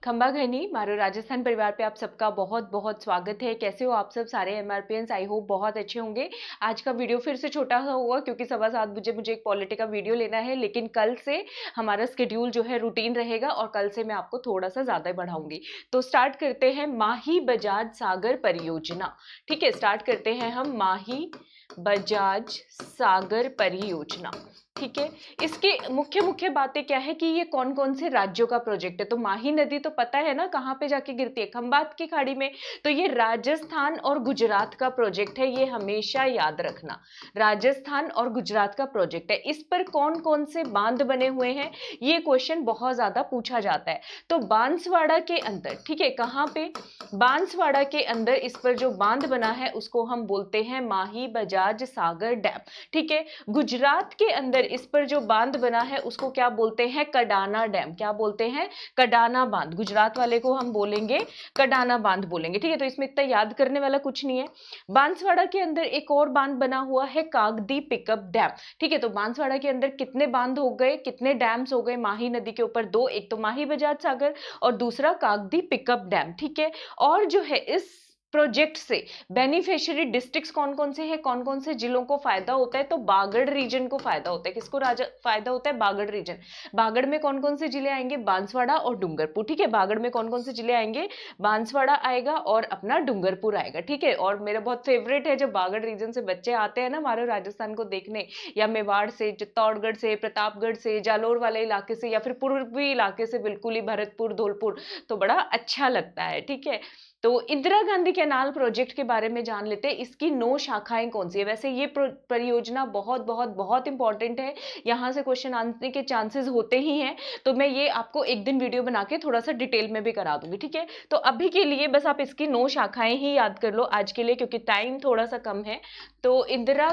खंबा घनी मारो राजस्थान परिवार पे आप सबका बहुत बहुत स्वागत है। कैसे हो आप सब सारे एमआरपीएंस? आई होप बहुत अच्छे होंगे। आज का वीडियो फिर से छोटा सा होगा क्योंकि 7:15 बजे मुझे एक पॉलिटी का वीडियो लेना है, लेकिन कल से हमारा स्केड्यूल जो है रूटीन रहेगा और कल से मैं आपको थोड़ा सा ज्यादा बढ़ाऊंगी। तो स्टार्ट करते हैं माही बजाज सागर परियोजना। ठीक है, स्टार्ट करते हैं हम माही बजाज सागर परियोजना। ठीक है, इसके मुख्य मुख्य बातें क्या है कि ये कौन कौन से राज्यों का प्रोजेक्ट है। तो माही नदी तो पता है ना कहाँ पे जाके गिरती है, खंबात की खाड़ी में। तो ये राजस्थान और गुजरात का प्रोजेक्ट है, ये हमेशा याद रखना। राजस्थान और गुजरात का प्रोजेक्ट है। इस पर कौन कौन से बांध बने हुए हैं, ये क्वेश्चन बहुत ज्यादा पूछा जाता है। तो बांसवाड़ा के अंदर, ठीक है, कहाँ पे? बांसवाड़ा के अंदर इस पर जो बांध बना है उसको हम बोलते हैं माही बजाज सागर डैम। ठीक है, गुजरात के अंदर इस पर जो बांध बना है उसको क्या बोलते हैं? कडाना डैम। क्या बोलते हैं? कडाना बांध। गुजरात वाले को हम बोलेंगे कडाना बांध बोलेंगे। ठीक है, तो इसमें इतना याद करने वाला कुछ नहीं है। बांसवाड़ा के अंदर एक और बांध बना हुआ है कागदी पिकअप डैम। ठीक है, तो बांसवाड़ा के अंदर कितने बांध हो गए, कितने डैम्स हो गए माही नदी के ऊपर? दो, एक तो माही बजाज सागर और दूसरा कागदी पिकअप डैम। ठीक है, और जो है इस प्रोजेक्ट से बेनिफिशियरी डिस्ट्रिक्ट्स कौन कौन से हैं, कौन कौन से जिलों को फायदा होता है? तो बागड़ रीजन को फायदा होता है। किसको फायदा होता है? बागड़ रीजन। बागड़ में कौन कौन से जिले आएंगे? बांसवाड़ा और डूंगरपुर। ठीक है, बागड़ में कौन कौन से जिले आएंगे? बांसवाड़ा आएगा और अपना डूंगरपुर आएगा। ठीक है, और मेरा बहुत फेवरेट है जब बागड़ रीजन से बच्चे आते हैं ना हमारे राजस्थान को देखने, या मेवाड़ से, चित्तौड़गढ़ से, प्रतापगढ़ से, जालोर वाले इलाके से, या फिर पूर्वी इलाके से, बिल्कुल ही भरतपुर, धौलपुर, तो बड़ा अच्छा लगता है। ठीक है, तो इंदिरा गांधी कैनाल प्रोजेक्ट के बारे में जान लेते हैं। इसकी 9 शाखाएं कौन सी है? वैसे ये परियोजना बहुत बहुत बहुत इंपॉर्टेंट है, यहां से क्वेश्चन आने के चांसेस होते ही हैं। तो मैं ये आपको एक दिन वीडियो बना के थोड़ा सा डिटेल में भी करा दूंगी। ठीक है, तो अभी के लिए बस आप इसकी 9 शाखाएं ही याद कर लो आज के लिए, क्योंकि टाइम थोड़ा सा कम है। तो इंदिरा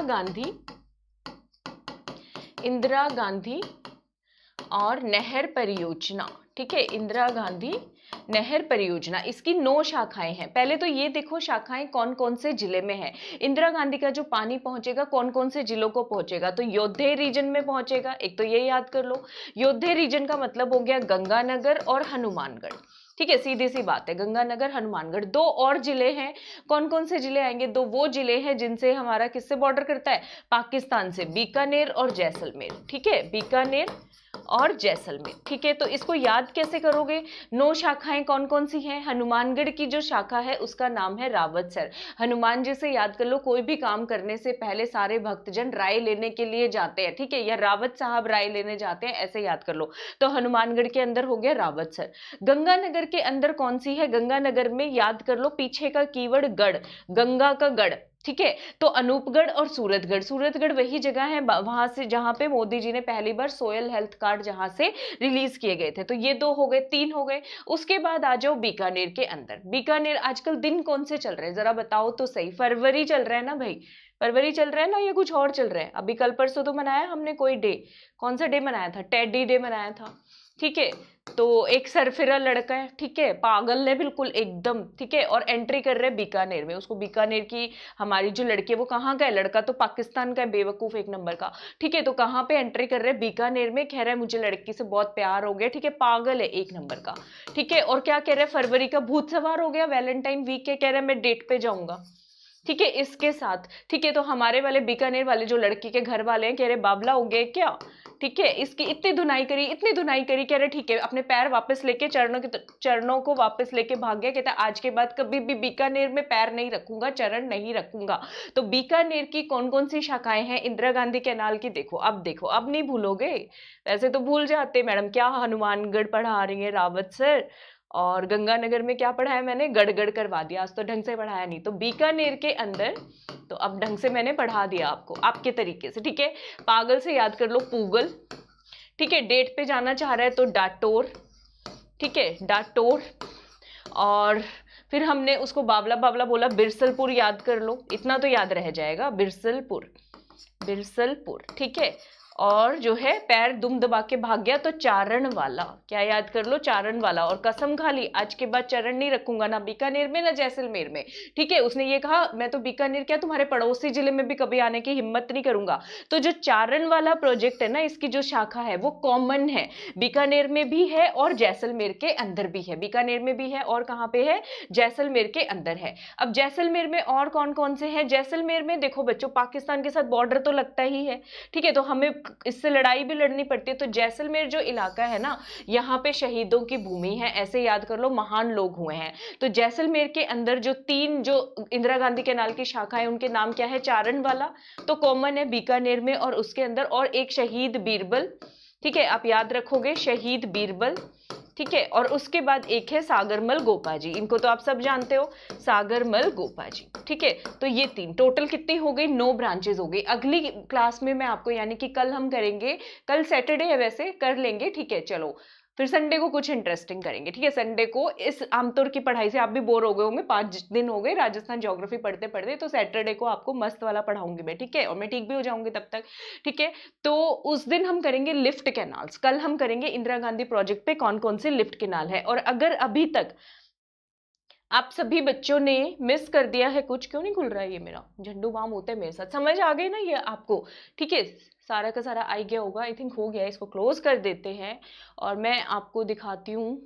गांधी और नहर परियोजना। ठीक है, इंदिरा गांधी नहर परियोजना, इसकी 9 शाखाएं हैं। पहले तो ये देखो शाखाएं कौन कौन से जिले में है। इंदिरा गांधी का जो पानी पहुंचेगा कौन कौन से जिलों को पहुंचेगा? तो योधे रीजन में पहुंचेगा, एक तो ये याद कर लो। योधे रीजन का मतलब हो गया गंगानगर और हनुमानगढ़। ठीक है, सीधी सी बात है, गंगानगर, हनुमानगढ़। 2 और जिले हैं, कौन कौन से जिले आएंगे? 2 वो जिले हैं जिनसे हमारा किससे बॉर्डर करता है? पाकिस्तान से, बीकानेर और जैसलमेर। ठीक है, बीकानेर और जैसलमेर। ठीक है, तो इसको याद कैसे करोगे? 9 शाखाएं कौन कौन सी हैं? हनुमानगढ़ की जो शाखा है उसका नाम है रावतसर। हनुमान जी से याद कर लो, कोई भी काम करने से पहले सारे भक्तजन राय लेने के लिए जाते हैं। ठीक है, या रावत साहब राय लेने जाते हैं, ऐसे याद कर लो। तो हनुमानगढ़ के अंदर हो गया रावतसर। गंगानगर के अंदर कौन सी है? गंगानगर में याद कर लो पीछे का कीवर्ड गढ़, गंगा का गढ़। ठीक है, तो अनूपगढ़ और सूरतगढ़। सूरतगढ़ वही जगह है वहां से जहां पे मोदी जी ने पहली बार सोयल हेल्थ कार्ड जहां से रिलीज किए गए थे। तो ये 2 हो गए, 3 हो गए। उसके बाद आ जाओ बीकानेर के अंदर। बीकानेर आजकल दिन कौन से चल रहे हैं जरा बताओ तो सही? फरवरी चल रहा है ना भाई, फरवरी चल रहा है ना, या कुछ और चल रहा है? अभी कल परसों तो मनाया हमने कोई डे, कौन सा डे मनाया था? टेडी डे मनाया था। ठीक है, तो एक सरफिरा लड़का है, ठीक है, पागल है बिल्कुल एकदम। ठीक है, और एंट्री कर रहे हैं बीकानेर में। उसको बीकानेर की हमारी जो लड़की है वो कहाँ का है? लड़का तो पाकिस्तान का है, बेवकूफ एक नंबर का। ठीक है, तो कहाँ पे एंट्री कर रहे हैं? बीकानेर में। कह रहा है मुझे लड़की से बहुत प्यार हो गया। ठीक है, पागल है एक नंबर का। ठीक है, और क्या कह रहे हैं? फरवरी का भूत सवार हो गया, वैलेंटाइन वीक के, कह रहे हैं मैं डेट पे जाऊंगा। ठीक है, इसके साथ। ठीक है, तो हमारे वाले बीकानेर वाले जो लड़की के घर वाले हैं कह रहे बाबला हो गए क्या? ठीक है, इसकी इतनी धुनाई करी, इतनी धुनाई करी, कह रहे ठीक है, अपने पैर वापस लेके चरणों को वापस लेके भाग गया। कहता आज के बाद कभी भी बीकानेर में पैर नहीं रखूंगा, चरण नहीं रखूंगा। तो बीकानेर की कौन कौन सी शाखाएं हैं इंदिरा गांधी कैनाल की? देखो, अब नहीं भूलोगे। वैसे तो भूल जाते मैडम, क्या हनुमानगढ़ पढ़ा रही है रावत सर, और गंगानगर में क्या पढ़ाया मैंने? गड़गड़ करवा दिया, आज तो ढंग से पढ़ाया नहीं। तो बीकानेर के अंदर तो अब ढंग से मैंने पढ़ा दिया आपको आपके तरीके से। ठीक है, पागल से याद कर लो पूगल। ठीक है, डेट पे जाना चाह रहा है तो डाटोर। ठीक है, डाटोर। और फिर हमने उसको बावला बावला बोला, बिरसलपुर याद कर लो, इतना तो याद रह जाएगा, बिरसलपुर, बिरसलपुर। ठीक है, और जो है पैर दुम दबा के भाग गया, तो चारण वाला, क्या याद कर लो, चारण वाला। और कसम खा ली आज के बाद चरण नहीं रखूंगा ना बीकानेर में ना जैसलमेर में, ठीक है। उसने ये कहा मैं तो बीकानेर क्या तुम्हारे पड़ोसी जिले में भी कभी आने की हिम्मत नहीं करूंगा। तो जो चारण वाला प्रोजेक्ट है ना, इसकी जो शाखा है वो कॉमन है, बीकानेर में भी है और जैसलमेर के अंदर भी है। बीकानेर में भी है और कहाँ पे है, जैसलमेर के अंदर है। अब जैसलमेर में और कौन कौन से हैं, जैसलमेर में देखो बच्चों पाकिस्तान के साथ बॉर्डर तो लगता ही है, ठीक है, तो हमें इससे लड़ाई भी लड़नी पड़ती है। तो जैसलमेर जो इलाका है ना, यहाँ पे शहीदों की भूमि है, ऐसे याद कर लो, महान लोग हुए हैं। तो जैसलमेर के अंदर जो 3 जो इंदिरा गांधी कैनाल की शाखा है उनके नाम क्या है, चारण वाला तो कॉमन है बीकानेर में, और उसके अंदर और एक शहीद बीरबल, ठीक है, आप याद रखोगे शहीद बीरबल, ठीक है। और उसके बाद एक है सागरमल गोपाजी, इनको तो आप सब जानते हो, सागरमल गोपाजी, ठीक है। तो ये 3 टोटल कितनी हो गई, 9 ब्रांचेस हो गई। अगली क्लास में मैं आपको, यानी कि कल हम करेंगे, कल सैटरडे है वैसे, कर लेंगे, ठीक है। चलो फिर संडे को कुछ इंटरेस्टिंग करेंगे, ठीक है। संडे को इस आमतौर की पढ़ाई से आप भी बोर हो गए होंगे, 5 दिन हो गए राजस्थान ज्योग्राफी पढ़ते पढ़ते, तो सैटरडे को आपको मस्त वाला पढ़ाऊंगी मैं, ठीक है, और मैं ठीक भी हो जाऊंगी तब तक, ठीक है। तो उस दिन हम करेंगे लिफ्ट कैनाल्स, कल हम करेंगे इंदिरा गांधी प्रोजेक्ट पे कौन कौन से लिफ्ट कैनाल है। और अगर अभी तक आप सभी बच्चों ने मिस कर दिया है कुछ, क्यों नहीं खुल रहा है ये मेरा झंडू बाम होता है मेरे साथ, समझ आ गई ना ये आपको, ठीक है, सारा का सारा आ गया होगा, आई थिंक हो गया है। इसको क्लोज कर देते हैं और मैं आपको दिखाती हूँ।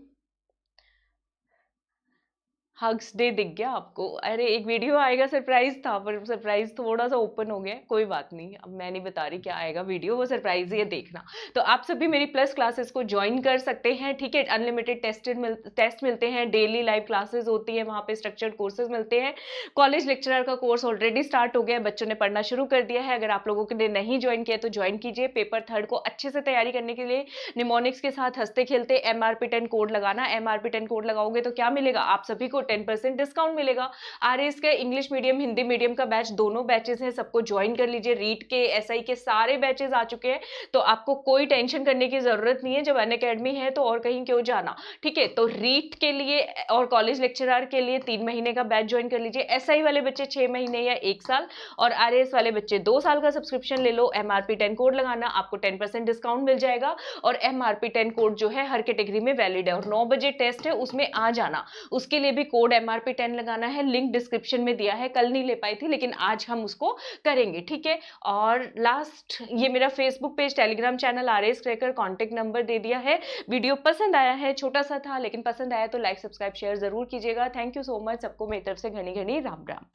हग्स डे दिख गया आपको, अरे एक वीडियो आएगा सरप्राइज था, पर सरप्राइज थोड़ा सा ओपन हो गया, कोई बात नहीं, अब मैं नहीं बता रही क्या आएगा वीडियो, वो सरप्राइज ही है, देखना। तो आप सभी मेरी प्लस क्लासेस को ज्वाइन कर सकते हैं, ठीक है। अनलिमिटेड टेस्ट मिलते हैं, डेली लाइव क्लासेस होती है, वहाँ पे स्ट्रक्चर्ड कोर्सेज मिलते हैं। कॉलेज लेक्चरर का कोर्स ऑलरेडी स्टार्ट हो गया है, बच्चों ने पढ़ना शुरू कर दिया है। अगर आप लोगों के लिए नहीं ज्वाइन किया तो ज्वाइन कीजिए। पेपर 3 को अच्छे से तैयारी करने के लिए निमोनिक्स के साथ हंसते खेलते MRP10 कोड लगाना, MRP10 कोड लगाओगे तो क्या मिलेगा, आप सभी को 10% डिस्काउंट मिलेगा। आरएस के इंग्लिश मीडियम हिंदी मीडियम का बैच, दोनों बैचेस हैं, सबको ज्वाइन कर लीजिए। रीट के एसआई के सारे बैचेस आ चुके हैं, तो आपको कोई टेंशन करने की जरूरत नहीं है, जब अनअकैडमी है तो और कहीं क्यों जाना, ठीक है। तो रीट के लिए और कॉलेज लेक्चरर के लिए 3 महीने का बैच ज्वाइन कर लीजिए। एसआई वाले बच्चे 6 महीने या 1 साल, और आरएस वाले बच्चे 2 साल का सब्सक्रिप्शन ले लो। MRP10 कोड लगाना, आपको 10% डिस्काउंट मिल जाएगा। और MRP10 कोड जो है हर कैटेगरी में वैलिड है, और 9 बजे टेस्ट है उसमें आ जाना, उसके लिए भी कोड MRP10 लगाना है, लिंक डिस्क्रिप्शन में दिया है। कल नहीं ले पाई थी लेकिन आज हम उसको करेंगे, ठीक है। और लास्ट, ये मेरा Facebook page, Telegram channel RS cracker, contact number दे दिया है। वीडियो पसंद आया है, छोटा सा था लेकिन पसंद आया तो लाइक सब्सक्राइब शेयर जरूर कीजिएगा। थैंक यू सो मच, सबको मेरी तरफ से घनी घनी राम राम।